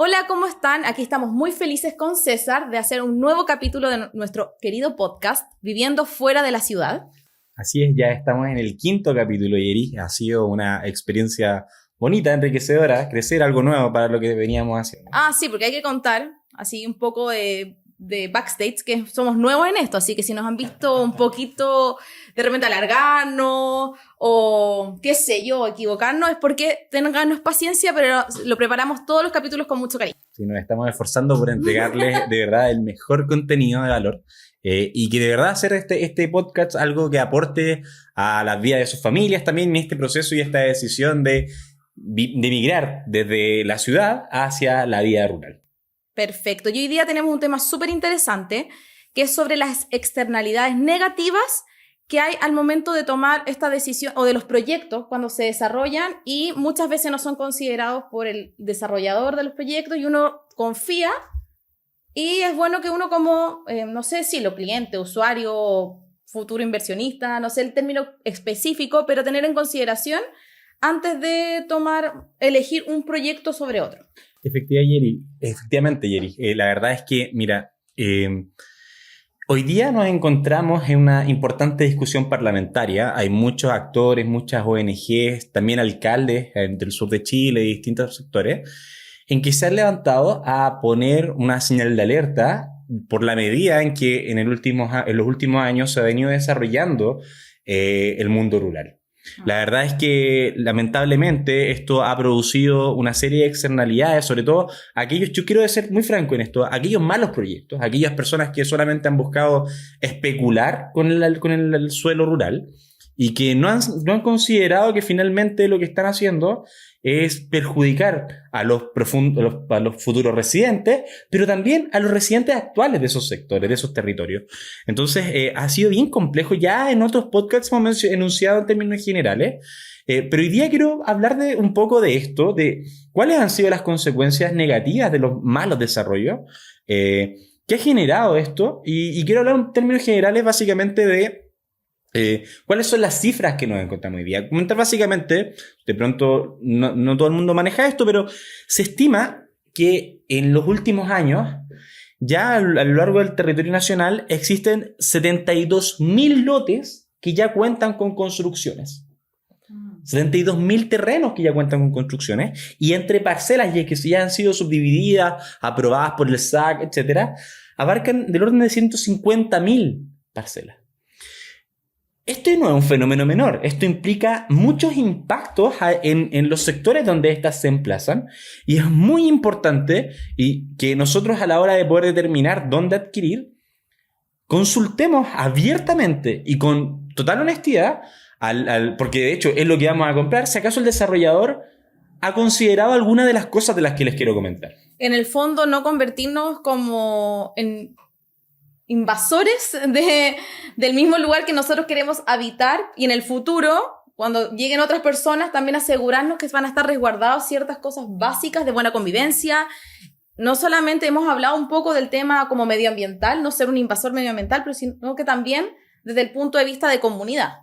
Hola, ¿cómo están? Aquí estamos muy felices con César de hacer un nuevo capítulo de nuestro querido podcast, Viviendo Fuera de la Ciudad. Así es, ya estamos en el 5º capítulo, Yeri. Ha sido una experiencia bonita, enriquecedora, crecer algo nuevo para lo que veníamos haciendo. Sí, porque hay que contar así un poco de backstage, que somos nuevos en esto, así que si nos han visto un poquito de repente alargarnos o qué sé yo, equivocarnos, es porque tenganos paciencia, pero lo preparamos todos los capítulos con mucho cariño. Sí, nos estamos esforzando por entregarles de verdad el mejor contenido de valor y que de verdad hacer este podcast algo que aporte a las vidas de sus familias también en este proceso y esta decisión de migrar desde la ciudad hacia la vida rural. Perfecto. Y hoy día tenemos un tema súper interesante que es sobre las externalidades negativas que hay al momento de tomar esta decisión o de los proyectos cuando se desarrollan y muchas veces no son considerados por el desarrollador de los proyectos y uno confía y es bueno que uno como, no sé si lo cliente, usuario, futuro inversionista, no sé el término específico, pero tener en consideración antes de elegir un proyecto sobre otro. Efectivamente, Yeri. La verdad es que, mira, hoy día nos encontramos en una importante discusión parlamentaria. Hay muchos actores, muchas ONGs, también alcaldes del sur de Chile y distintos sectores, en que se han levantado a poner una señal de alerta por la medida en que en los últimos años se ha venido desarrollando el mundo rural. La verdad es que lamentablemente esto ha producido una serie de externalidades, sobre todo yo quiero ser muy franco en esto, aquellos malos proyectos, aquellas personas que solamente han buscado especular con el suelo rural y que no han considerado que finalmente lo que están haciendo es perjudicar a los futuros residentes, pero también a los residentes actuales de esos sectores, de esos territorios. Entonces, ha sido bien complejo. Ya en otros podcasts hemos enunciado en términos generales, pero hoy día quiero hablar un poco de esto, de cuáles han sido las consecuencias negativas de los malos desarrollos, qué ha generado esto, y quiero hablar en términos generales básicamente de ¿cuáles son las cifras que nos encontramos hoy día? Comentar básicamente, de pronto no todo el mundo maneja esto, pero se estima que en los últimos años, ya a lo largo del territorio nacional, existen 72.000 lotes que ya cuentan con construcciones. 72.000 terrenos que ya cuentan con construcciones, y entre parcelas que ya han sido subdivididas, aprobadas por el SAC, etc., abarcan del orden de 150.000 parcelas. Esto no es un fenómeno menor. Esto implica muchos impactos en los sectores donde éstas se emplazan, y es muy importante y que nosotros, a la hora de poder determinar dónde adquirir, consultemos abiertamente y con total honestidad porque de hecho es lo que vamos a comprar, si acaso el desarrollador ha considerado alguna de las cosas de las que les quiero comentar. En el fondo, no convertirnos como en invasores del mismo lugar que nosotros queremos habitar, y en el futuro, cuando lleguen otras personas, también asegurarnos que van a estar resguardados ciertas cosas básicas de buena convivencia. No solamente hemos hablado un poco del tema como medioambiental, no ser un invasor medioambiental, pero sino que también desde el punto de vista de comunidad.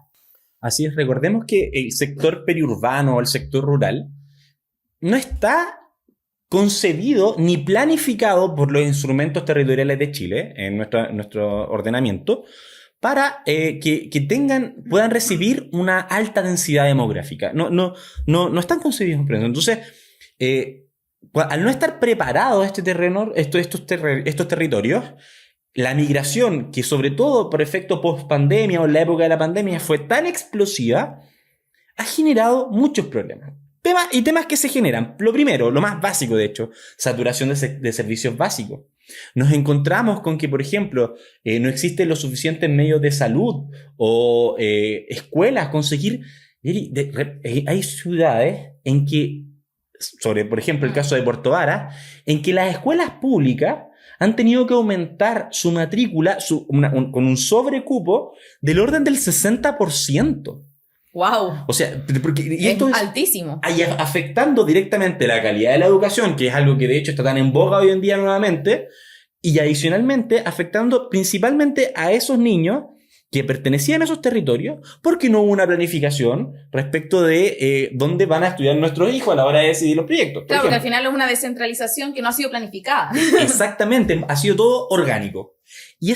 Así es, recordemos que el sector periurbano o el sector rural no está concebido ni planificado por los instrumentos territoriales de Chile en nuestro ordenamiento para que puedan recibir una alta densidad demográfica. No están concebidos por eso. Entonces, al no estar preparado este terreno, estos territorios, la migración, que sobre todo por efecto post-pandemia o en la época de la pandemia fue tan explosiva, ha generado muchos problemas. Temas que se generan. Lo primero, lo más básico de hecho, saturación de servicios básicos. Nos encontramos con que, por ejemplo, no existen los suficientes medios de salud o escuelas. Hay ciudades en que, por ejemplo, el caso de Puerto Vara, en que las escuelas públicas han tenido que aumentar su matrícula con un sobrecupo del orden del 60%. ¡Wow! O sea, y esto es altísimo. Afectando directamente la calidad de la educación, que es algo que de hecho está tan en boga hoy en día nuevamente, y adicionalmente afectando principalmente a esos niños que pertenecían a esos territorios porque no hubo una planificación respecto de dónde van a estudiar nuestros hijos a la hora de decidir los proyectos. Claro, porque al final es una descentralización que no ha sido planificada. Exactamente, ha sido todo orgánico. Y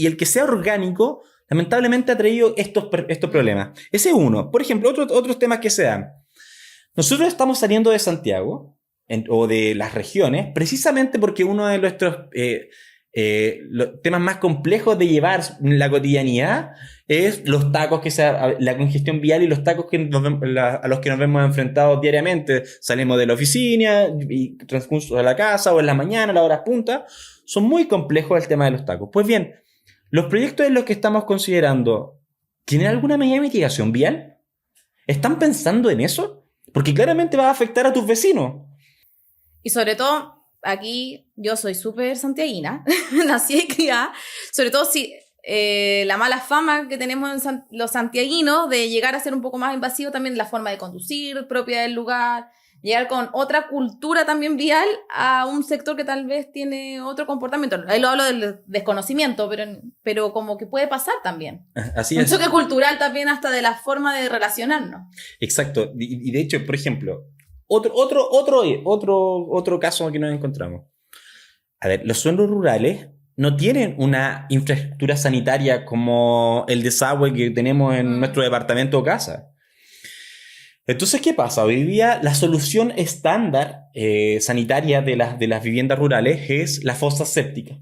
el que sea orgánico, lamentablemente ha traído estos problemas. Ese es uno. Por ejemplo, otros temas que se dan. Nosotros estamos saliendo de Santiago o de las regiones precisamente porque uno de nuestros los temas más complejos de llevar la cotidianidad es los tacos la congestión vial y los tacos a los que nos vemos enfrentados diariamente. Salimos de la oficina y transcurso a la casa o en la mañana, a las horas punta. Son muy complejos el tema de los tacos. Pues bien, los proyectos en los que estamos considerando, ¿tienen alguna medida de mitigación vial? ¿Están pensando en eso? Porque claramente va a afectar a tus vecinos. Y sobre todo, aquí yo soy súper santiaguina, nací y criada, sobre todo si la mala fama que tenemos los santiaguinos de llegar a ser un poco más invasivo también la forma de conducir propia del lugar, llegar con otra cultura también vial a un sector que tal vez tiene otro comportamiento. Ahí lo hablo del desconocimiento, pero como que puede pasar también. Así un es. choque cultural también hasta de la forma de relacionarnos. Exacto. Y de hecho, por ejemplo, otro caso que nos encontramos. A ver, los suelos rurales no tienen una infraestructura sanitaria como el desagüe que tenemos en nuestro departamento o casa. Entonces, ¿qué pasa? Hoy día la solución estándar sanitaria de las viviendas rurales es la fosa séptica.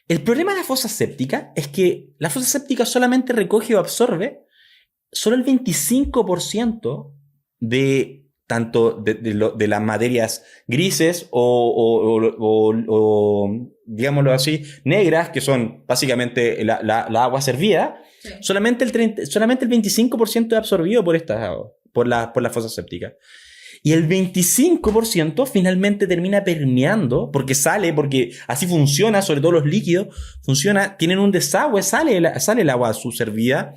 El problema de la fosa séptica es que la fosa séptica solamente recoge o absorbe solo el 25% de tanto de las materias grises o digámoslo así, negras, que son básicamente la agua servida. Sí. Solamente el 25% es absorbido por la fosa séptica. Y el 25% finalmente termina permeando, porque así funciona, sobre todo los líquidos, tienen un desagüe, sale el agua subservida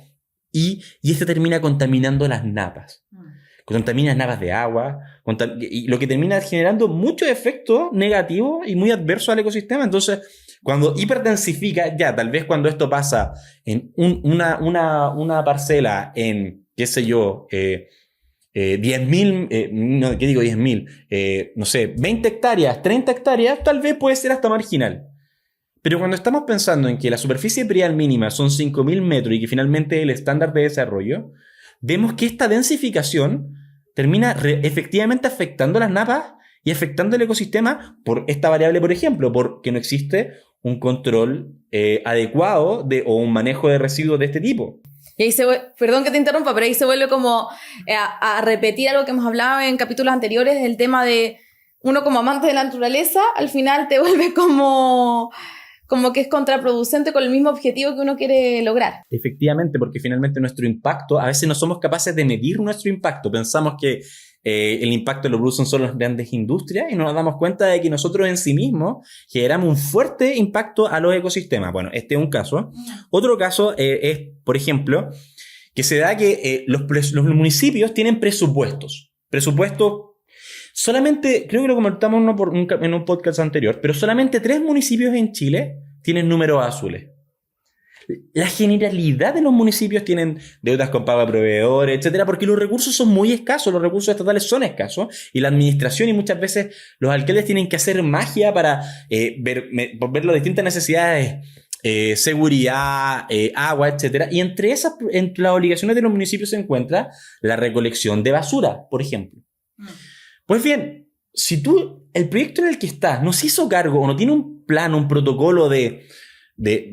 y este termina contaminando las napas. Contamina napas de agua, y lo que termina generando muchos efectos negativos y muy adversos al ecosistema. Entonces, cuando hiperdensifica, tal vez cuando esto pasa en una parcela en, qué sé yo, 10.000, no, ¿qué digo 10.000? No sé, 20 hectáreas, 30 hectáreas, tal vez puede ser hasta marginal. Pero cuando estamos pensando en que la superficie predial mínima son 5.000 metros y que finalmente es el estándar de desarrollo, vemos que esta densificación termina efectivamente afectando las napas y afectando el ecosistema por esta variable, por ejemplo, porque no existe un control adecuado o un manejo de residuos de este tipo. Y ahí perdón que te interrumpa, pero ahí se vuelve como a repetir algo que hemos hablado en capítulos anteriores, el tema de uno como amante de la naturaleza, al final te vuelve como que es contraproducente con el mismo objetivo que uno quiere lograr. Efectivamente, porque finalmente nuestro impacto, a veces no somos capaces de medir nuestro impacto. Pensamos que el impacto lo producen solo las grandes industrias y no nos damos cuenta de que nosotros en sí mismos generamos un fuerte impacto a los ecosistemas. Bueno, este es un caso. Otro caso es, por ejemplo, que se da que los municipios tienen presupuestos. Solamente, creo que lo comentamos en un podcast anterior, pero solamente 3 municipios en Chile tienen números azules. La generalidad de los municipios tienen deudas con pago a proveedores, etcétera, porque los recursos son muy escasos, los recursos estatales son escasos, y la administración y muchas veces los alcaldes tienen que hacer magia para ver las distintas necesidades, seguridad, agua, etcétera. Y entre las obligaciones de los municipios se encuentra la recolección de basura, por ejemplo. Pues bien, si el proyecto en el que estás no se hizo cargo o no tiene un plan, un protocolo de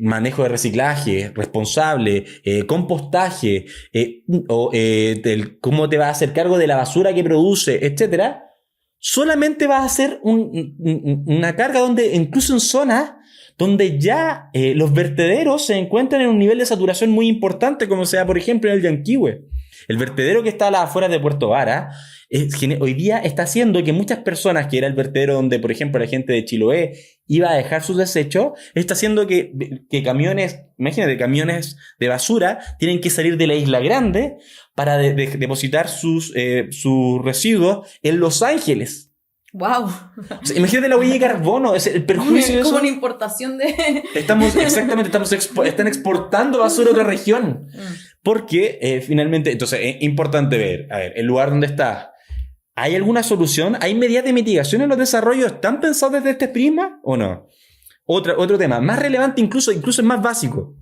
manejo de reciclaje responsable, compostaje, cómo te vas a hacer cargo de la basura que produce, etcétera, solamente vas a hacer una carga donde, incluso en zonas donde ya los vertederos se encuentran en un nivel de saturación muy importante, como sea, por ejemplo, en el Yanquihue. El vertedero que está a las afueras de Puerto Vara hoy día está haciendo que muchas personas, que era el vertedero donde, por ejemplo, la gente de Chiloé iba a dejar sus desechos, está haciendo que camiones de basura tienen que salir de la Isla Grande para depositar sus residuos en Los Ángeles. ¡Wow! O sea, imagínate la huella de carbono, es el perjuicio de Como eso. una importación de... Están exportando basura a otra región. Porque finalmente, entonces es importante ver, a ver, el lugar donde está. ¿Hay alguna solución? ¿Hay medidas de mitigación en los desarrollos? ¿Están pensados desde este prisma o no? Otro tema, más relevante incluso es más básico.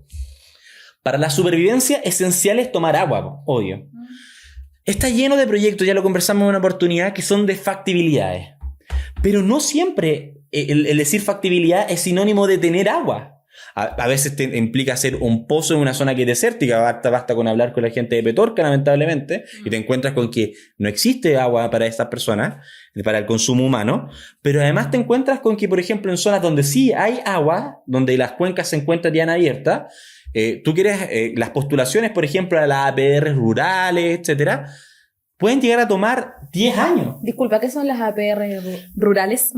Para la supervivencia esencial es tomar agua, obvio. Está lleno de proyectos, ya lo conversamos en una oportunidad, que son de factibilidades. Pero no siempre el decir factibilidad es sinónimo de tener agua. A veces implica hacer un pozo en una zona que es desértica. Basta con hablar con la gente de Petorca, lamentablemente, y te encuentras con que no existe agua para estas personas, para el consumo humano. Pero además te encuentras con que, por ejemplo, en zonas donde sí hay agua, donde las cuencas se encuentran ya abiertas, tú quieres las postulaciones, por ejemplo, a las APR rurales, etcétera, pueden llegar a tomar 10 años. Disculpa, ¿qué son las APR rurales?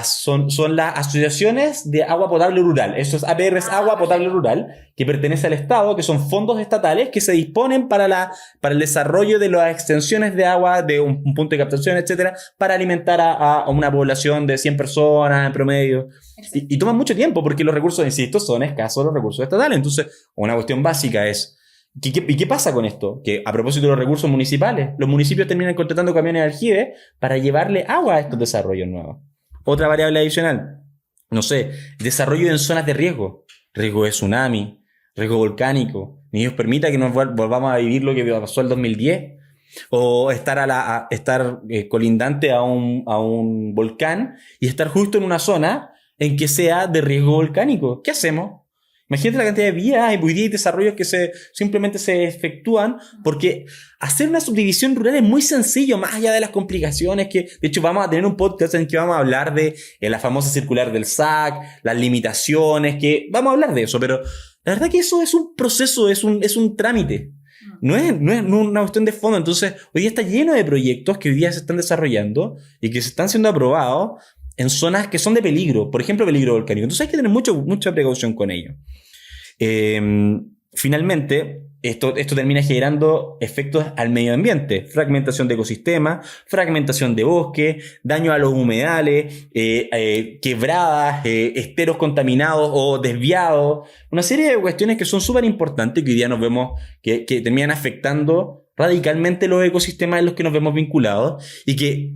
Son las asociaciones de agua potable rural. Eso es APR, es agua potable rural, que pertenece al Estado, que son fondos estatales que se disponen para el desarrollo de las extensiones de agua de un punto de captación, etcétera, para alimentar a una población de 100 personas en promedio. Y toman mucho tiempo porque los recursos, insisto, son escasos los recursos estatales. Entonces, una cuestión básica es: ¿y qué pasa con esto? Que a propósito de los recursos municipales, los municipios terminan contratando camiones de aljibe para llevarle agua a estos desarrollos nuevos. Otra variable adicional, no sé, desarrollo en zonas de riesgo de tsunami, riesgo volcánico. Ni Dios permita que nos volvamos a vivir lo que pasó el 2010. O estar colindante a un volcán y estar justo en una zona en que sea de riesgo volcánico. ¿Qué hacemos? Imagínate la cantidad de vías y desarrollos que simplemente se efectúan, porque hacer una subdivisión rural es muy sencillo, más allá de las complicaciones que, de hecho, vamos a tener un podcast en que vamos a hablar de la famosa circular del SAC, las limitaciones, que vamos a hablar de eso, pero la verdad que eso es un proceso, es un trámite. No es una cuestión de fondo. Entonces, hoy día está lleno de proyectos que hoy día se están desarrollando y que se están siendo aprobados en zonas que son de peligro, por ejemplo, peligro volcánico. Entonces hay que tener mucha precaución con ello. Finalmente, esto termina generando efectos al medio ambiente: fragmentación de ecosistemas, fragmentación de bosque, daño a los humedales, quebradas, esteros contaminados o desviados, una serie de cuestiones que son súper importantes que hoy día nos vemos que terminan afectando radicalmente los ecosistemas en los que nos vemos vinculados, y que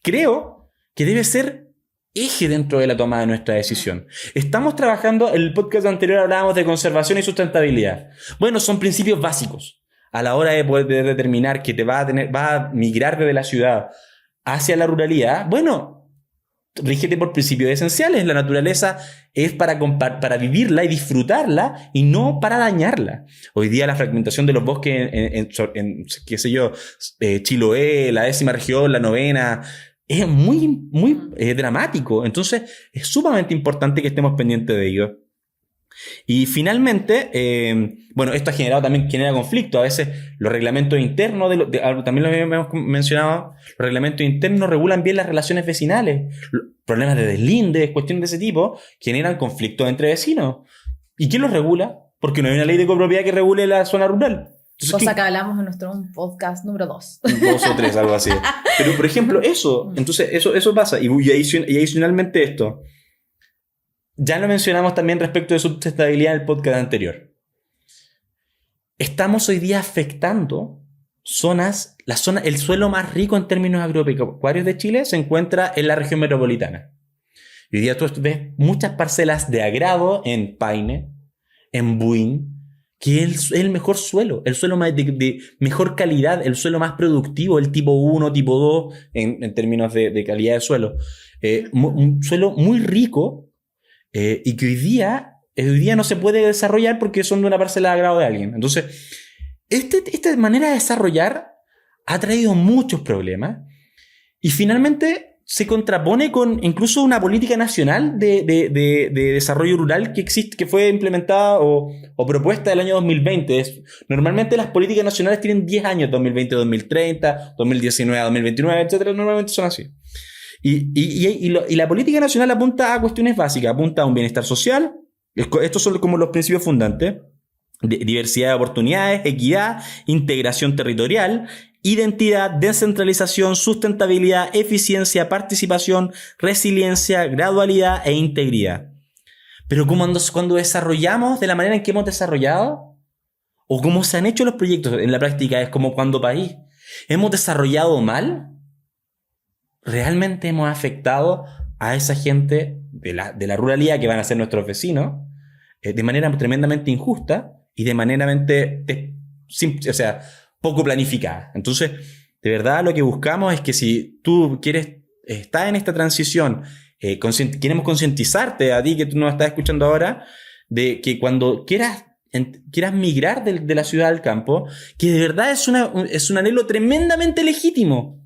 creo que debe ser eje dentro de la toma de nuestra decisión. Estamos trabajando, en el podcast anterior hablábamos de conservación y sustentabilidad. Bueno, son principios básicos a la hora de poder determinar que va a migrar desde la ciudad hacia la ruralidad. Bueno, rígete por principios esenciales. La naturaleza es para vivirla y disfrutarla, y no para dañarla. Hoy día la fragmentación de los bosques en qué sé yo, Chiloé, la 10ª región, la 9ª, es muy dramático. Entonces es sumamente importante que estemos pendientes de ello. Y finalmente, esto genera conflicto. A veces los reglamentos internos, también lo hemos mencionado, los reglamentos internos regulan bien las relaciones vecinales. Problemas de deslindes, cuestiones de ese tipo, generan conflictos entre vecinos. ¿Y quién los regula? Porque no hay una ley de copropiedad que regule la zona rural. Entonces, cosa que hablamos en nuestro podcast número 2. 2 o 3, algo así. Pero, por ejemplo, eso pasa. Y adicionalmente esto, ya lo mencionamos también respecto de sustentabilidad en el podcast anterior. Estamos hoy día afectando el suelo más rico en términos agropecuarios de Chile se encuentra en la región metropolitana. Y hoy día tú ves muchas parcelas de agrado en Paine, en Buin, que es el mejor suelo, el suelo de mejor calidad, el suelo más productivo, el tipo 1, tipo 2, en términos de calidad de suelo. Un suelo muy rico, y que hoy día no se puede desarrollar porque son de una parcela de agrado de alguien. Entonces, esta manera de desarrollar ha traído muchos problemas, y finalmente se contrapone con incluso una política nacional de desarrollo rural que existe, que fue implementada o propuesta el año 2020. Normalmente las políticas nacionales tienen 10 años, 2020 2030, 2019 2029, etc. Normalmente son así. Y la política nacional apunta a cuestiones básicas, apunta a un bienestar social. Estos son como los principios fundantes: diversidad de oportunidades, equidad, integración territorial, identidad, descentralización, sustentabilidad, eficiencia, participación, resiliencia, gradualidad e integridad. Pero cuando desarrollamos de la manera en que hemos desarrollado, o cómo se han hecho los proyectos en la práctica, es como cuando país hemos desarrollado mal, realmente hemos afectado a esa gente de la ruralidad que van a ser nuestros vecinos de manera tremendamente injusta y de manera poco planificada. Entonces, de verdad lo que buscamos es que si tú quieres estar en esta transición, queremos concientizarte a ti que tú nos estás escuchando ahora, de que cuando quieras migrar de la ciudad al campo, que de verdad es un anhelo tremendamente legítimo.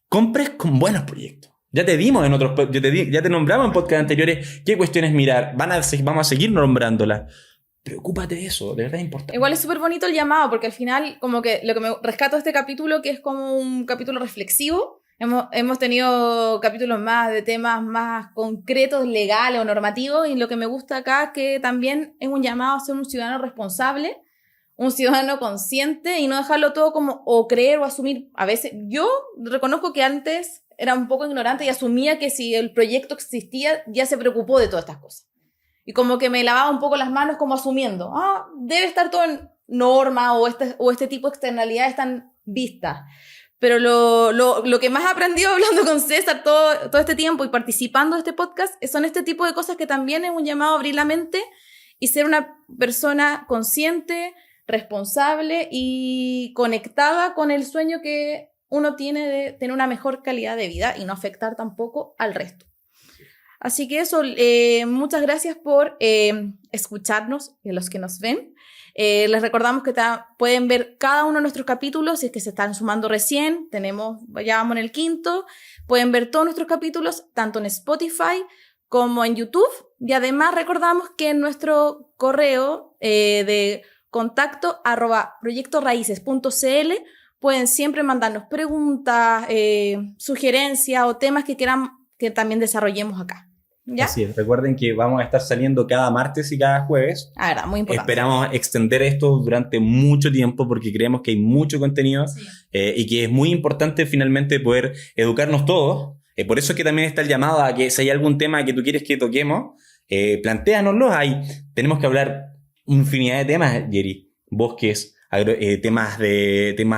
Compres con buenos proyectos. Ya te dimos en otros, ya te nombramos en podcasts anteriores qué cuestiones mirar. Vamos a seguir nombrándolas. Preocúpate de eso, de verdad es importante. Igual es súper bonito el llamado, porque al final, como que lo que me rescato de este capítulo, que es como un capítulo reflexivo. Hemos tenido capítulos más de temas más concretos, legales o normativos, y lo que me gusta acá es que también es un llamado a ser un ciudadano responsable, un ciudadano consciente, y no dejarlo todo como o creer o asumir. A veces yo reconozco que antes era un poco ignorante y asumía que si el proyecto existía ya se preocupó de todas estas cosas. Y como que me lavaba un poco las manos como asumiendo, debe estar todo en norma o este tipo de externalidades están vistas. Pero lo que más he aprendido hablando con César todo este tiempo y participando de este podcast son este tipo de cosas que también es un llamado a abrir la mente y ser una persona consciente, responsable y conectada con el sueño que uno tiene de tener una mejor calidad de vida y no afectar tampoco al resto. Así que eso, muchas gracias por escucharnos y a los que nos ven. Les recordamos que pueden ver cada uno de nuestros capítulos si es que se están sumando recién. Ya vamos en el 5º. Pueden ver todos nuestros capítulos tanto en Spotify como en YouTube. Y además recordamos que en nuestro correo de contacto @proyectoraices.cl pueden siempre mandarnos preguntas, sugerencias o temas que quieran que también desarrollemos acá. ¿Ya? Así es, recuerden que vamos a estar saliendo cada martes y cada jueves. Verdad, muy importante. Esperamos extender esto durante mucho tiempo porque creemos que hay mucho contenido, sí. Y que es muy importante finalmente poder educarnos todos. Por eso es que también está el llamado a que si hay algún tema que tú quieres que toquemos, plantéanoslo. Tenemos que hablar infinidad de temas, Yeri. Bosques, temas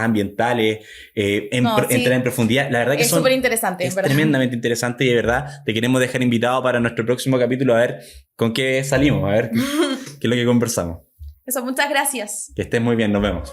ambientales, entrar en profundidad. La verdad que es súper interesante. Es tremendamente interesante y de verdad te queremos dejar invitado para nuestro próximo capítulo a ver con qué salimos, a ver qué es lo que conversamos. Eso, muchas gracias. Que estés muy bien, nos vemos.